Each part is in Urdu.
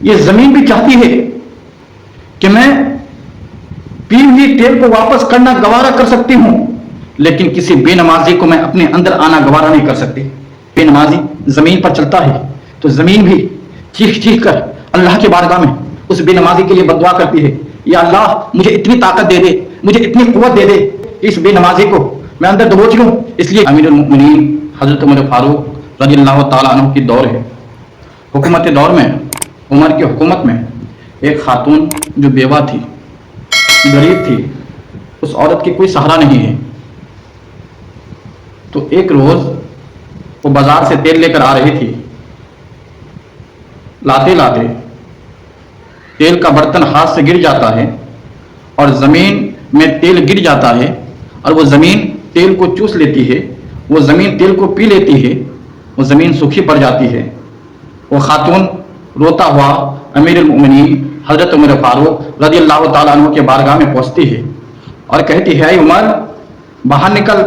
یہ زمین بھی چاہتی ہے کہ میں پی ہوئی تیل کو واپس کرنا گوارا کر سکتی ہوں، لیکن کسی بے نمازی کو میں اپنے اندر آنا گوارا نہیں کر سکتی۔ بے نمازی زمین پر چلتا ہے تو زمین بھی چیخ چیخ کر اللہ کے بارگاہ میں اس بے نمازی کے لیے بد دعا کرتی ہے، یا اللہ مجھے اتنی طاقت دے دے، مجھے اتنی قوت دے دے کہ اس بے نمازی کو میں اندر دبوچ لوں۔ اس لیے امیر المؤمنین حضرت عمر فاروق رضی اللہ تعالیٰ عنہ کی دور ہے، حکومت دور میں، عمر کی حکومت میں ایک خاتون جو بیوہ تھی، غریب تھی، اس عورت کی کوئی سہارا نہیں ہے، تو ایک روز وہ بازار سے تیل لے کر آ رہی تھی، لاتے لاتے تیل کا برتن ہاتھ سے گر جاتا ہے اور زمین میں تیل گر جاتا ہے، اور وہ زمین تیل کو چوس لیتی ہے، وہ زمین تیل کو پی لیتی ہے، وہ زمین سوکھی پڑ جاتی ہے۔ وہ خاتون روتا ہوا امیر المؤمنین حضرت عمر فاروق رضی اللہ تعالیٰ عنہ کے بارگاہ میں پہنچتی ہے اور کہتی ہے، اے عمر باہر نکل۔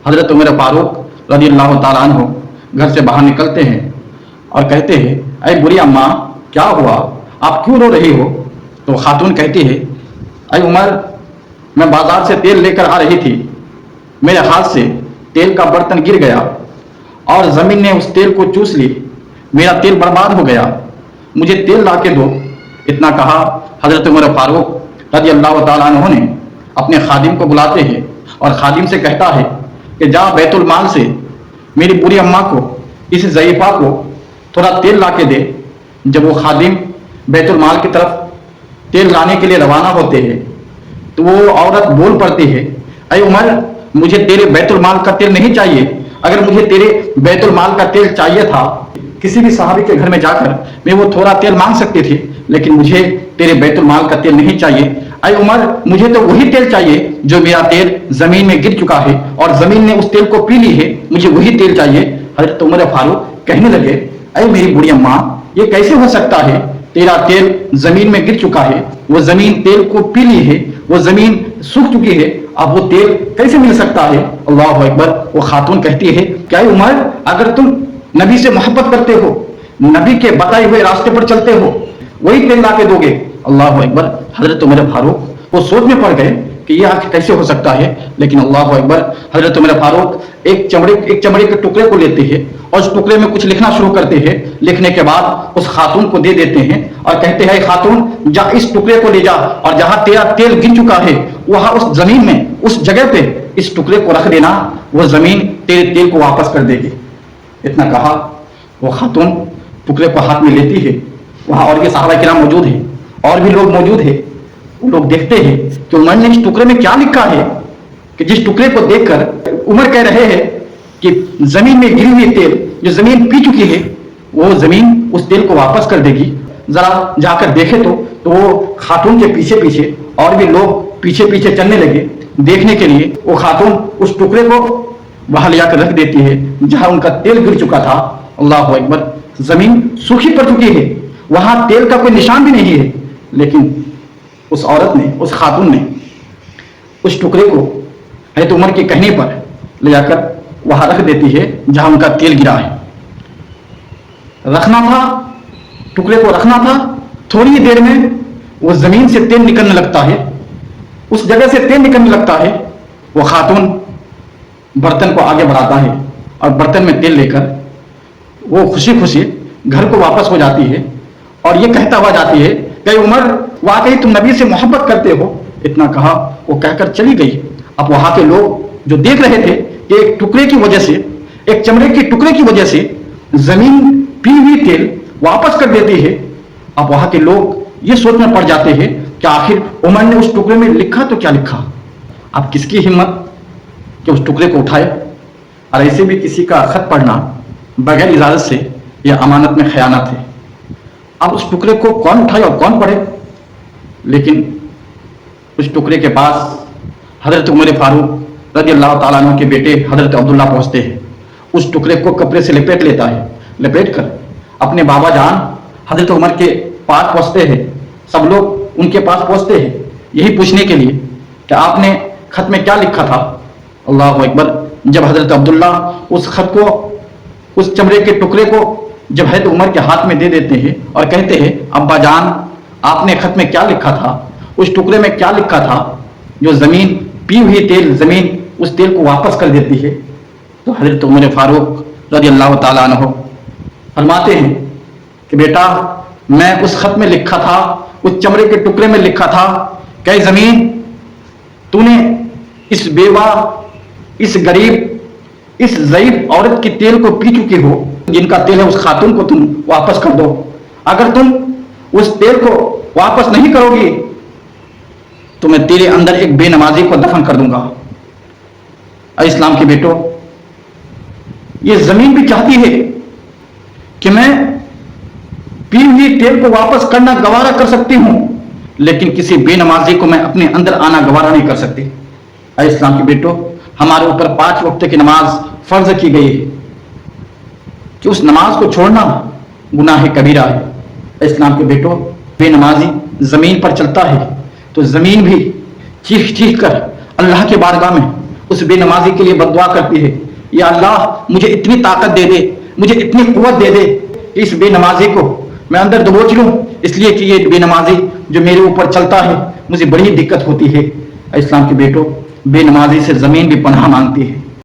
حضرت عمر فاروق رضی اللہ تعالیٰ عنہ گھر سے باہر نکلتے ہیں اور کہتے ہیں، اے بری اماں کیا ہوا، آپ کیوں رو رہی ہو؟ تو خاتون کہتی ہے، اے عمر میں بازار سے تیل لے کر آ رہی تھی، میرے ہاتھ سے تیل کا برتن گر گیا اور زمین نے اس تیل کو چوس لی، میرا تیل برباد ہو گیا، مجھے تیل لا کے دو۔ اتنا کہا حضرت عمر فاروق رضی اللہ تعالیٰ عنہ نے اپنے خادم کو بلاتے ہیں اور خادم سے کہتا ہے کہ جا بیت المال سے میری بری اماں کو، اس ضعیفہ کو تھوڑا تیل لا کے دے۔ جب وہ خادم بیت المال کی طرف تیل لانے کے لیے روانہ ہوتے ہیں تو وہ عورت بول پڑتی ہے، اے عمر مجھے تیرے بیت المال کا تیل نہیں چاہیے، اگر مجھے تیرے بیت المال کا تیل چاہیے تھا کسی بھی صحابی کے گھر میں جا کر میں وہ تھوڑا تیل مانگ سکتی تھی، لیکن مجھے تیرے بیت المال کا تیل نہیں چاہیے۔ اے عمر مجھے تو وہی تیل چاہیے جو میرا تیل زمین میں گر چکا ہے اور زمین نے اس تیل کو پی لی ہے، مجھے وہی تیل چاہیے۔ حضرت عمر فاروق کہنے لگے، اے میری بڑی اماں یہ کیسے ہو سکتا ہے، تیرا تیل زمین میں گر چکا ہے، وہ زمین تیل کو پی لی ہے، وہ زمین سوکھ چکی ہے، اب وہ تیل کیسے مل سکتا ہے؟ اللہ اکبر۔ وہ خاتون کہتی ہے کہ اے عمر اگر تم نبی سے محبت کرتے ہو، نبی کے بتائے ہوئے راستے پر چلتے ہو، وہی تیل لا کے دو گے۔ اللہ اکبر۔ حضرت عمر فاروق وہ سوچ میں پڑ گئے کہ یہ آخر کیسے ہو سکتا ہے، لیکن اللہ اکبر حضرت عمر فاروق ایک چمڑے کے ٹکڑے کو لیتے ہیں اور اس ٹکڑے میں کچھ لکھنا شروع کرتے ہیں، لکھنے کے بعد اس خاتون کو دے دیتے ہیں اور کہتے ہیں، خاتون جا اس ٹکڑے کو لے جا اور جہاں تیرا تیل گر چکا ہے وہاں اس زمین میں اس جگہ پہ اس ٹکڑے کو رکھ دینا، وہ زمین تیرے تیل کو واپس کر دے گی۔ اتنا کہا وہ خاتون ٹکڑے کو ہاتھ میں لیتی ہے، وہاں اور بھی صحابہ کرام موجود ہیں اور بھی لوگ موجود ہیں، وہ لوگ دیکھتے ہیں کہ عمر نے اس ٹکڑے میں کیا لکھا ہے، کہ جس ٹکڑے کو دیکھ کر عمر کہہ رہے ہیں کہ زمین میں گری ہوئی تیل جو زمین پی چکی ہے وہ زمین اس تیل کو واپس کر دے گی۔ ذرا جا کر دیکھے تو وہ خاتون کے پیچھے پیچھے اور بھی لوگ پیچھے پیچھے چلنے لگے دیکھنے کے لیے۔ وہ خاتون اس ٹکڑے کو وہاں لے جا کر رکھ دیتی ہے جہاں ان کا تیل گر چکا تھا۔ اللہ اکبر۔ زمین سوکھی پڑ چکی ہے، وہاں تیل کا کوئی نشان بھی نہیں ہے، لیکن اس عورت نے، اس خاتون نے اس ٹکڑے کو حضرت عمر کے کہنے پر لے جا کر وہاں رکھ دیتی ہے جہاں ان کا تیل گرا ہے۔ رکھنا تھا، ٹکڑے کو رکھنا تھا، تھوڑی ہی دیر میں وہ زمین سے تیل نکلنے لگتا ہے، اس جگہ سے تیل نکلنے لگتا ہے۔ وہ خاتون برتن کو آگے بڑھاتا ہے اور برتن میں تیل لے کر وہ خوشی خوشی گھر کو واپس ہو جاتی ہے اور یہ کہتا ہوا جاتی ہے کہ عمر واقعی تم نبی سے محبت کرتے ہو۔ اتنا کہا وہ کہہ کر چلی گئی۔ اب وہاں کے لوگ جو دیکھ رہے تھے کہ ایک ٹکڑے کی وجہ سے، ایک چمڑے کے ٹکڑے کی وجہ سے زمین پی ہوئی تیل واپس کر دیتی ہے، اب وہاں کے لوگ یہ سوچ میں پڑ جاتے ہیں کہ آخر عمر نے اس ٹکڑے میں لکھا تو کیا لکھا۔ اب کس کی ہمت کہ اس ٹکڑے کو اٹھائے، اور ایسے بھی کسی کا خط پڑھنا بغیر اجازت سے یہ امانت میں خیانت ہے۔ اب اس ٹکڑے کو کون اٹھائے اور کون پڑھے؟ لیکن اس ٹکڑے کے پاس حضرت عمر فاروق رضی اللہ تعالیٰ عنہ کے بیٹے حضرت عبداللہ پہنچتے ہیں۔ اس ٹکڑے کو کپڑے سے لپیٹ لیتا ہے، لپیٹ کر اپنے بابا جان حضرت عمر کے پاس پہنچتے ہیں۔ سب لوگ ان کے پاس پہنچتے ہیں یہی پوچھنے کے لیے کہ آپ نے خط میں کیا لکھا تھا۔ اللہ اکبر۔ جب حضرت عبداللہ اس خط کو، اس چمڑے کے ٹکڑے کو جب حضرت عمر کے ہاتھ میں دے دیتے ہیں اور کہتے ہیں ابا جان آپ نے خط میں کیا لکھا تھا، اس ٹکڑے میں کیا لکھا تھا، جو زمین پی ہوئی تیل زمین اس تیل کو واپس کر دیتی ہے، تو حضرت عمر فاروق رضی اللہ تعالیٰ عنہ فرماتے ہیں کہ بیٹا میں اس خط میں لکھا تھا، اس چمڑے کے ٹکڑے میں لکھا تھا کہ اے زمین تو نے اس بیوہ، اس غریب، اس ضعیف عورت کی تیل کو پی چکی ہو، جن کا تیل ہے اس خاتون کو تم واپس کر دو، اگر تم اس تیل کو واپس نہیں کرو گی تو میں تیرے اندر ایک بے نمازی کو دفن کر دوں گا۔ اے اسلام کے بیٹو، یہ زمین بھی چاہتی ہے کہ میں پی ہوئی تیل کو واپس کرنا گوارا کر سکتی ہوں، لیکن کسی بے نمازی کو میں اپنے اندر آنا گوارا نہیں کر سکتی۔ اے اسلام کے بیٹو، ہمارے اوپر 5 وقت کی نماز فرض کی گئی ہے کہ اس نماز کو چھوڑنا گناہ کبیرہ ہے۔ اے اسلام کے بیٹو، بے نمازی زمین پر چلتا ہے تو زمین بھی چیخ چیخ کر اللہ کے بارگاہ میں اس بے نمازی کے لیے بد دعا کرتی ہے، یا اللہ مجھے اتنی طاقت دے دے، مجھے اتنی قوت دے دے کہ اس بے نمازی کو میں اندر دبوچ لوں، اس لیے کہ یہ بے نمازی جو میرے اوپر چلتا ہے مجھے بڑی دقت ہوتی ہے۔ اے اسلام کے بیٹو، بے نمازی سے زمین بھی پناہ مانگتی ہے۔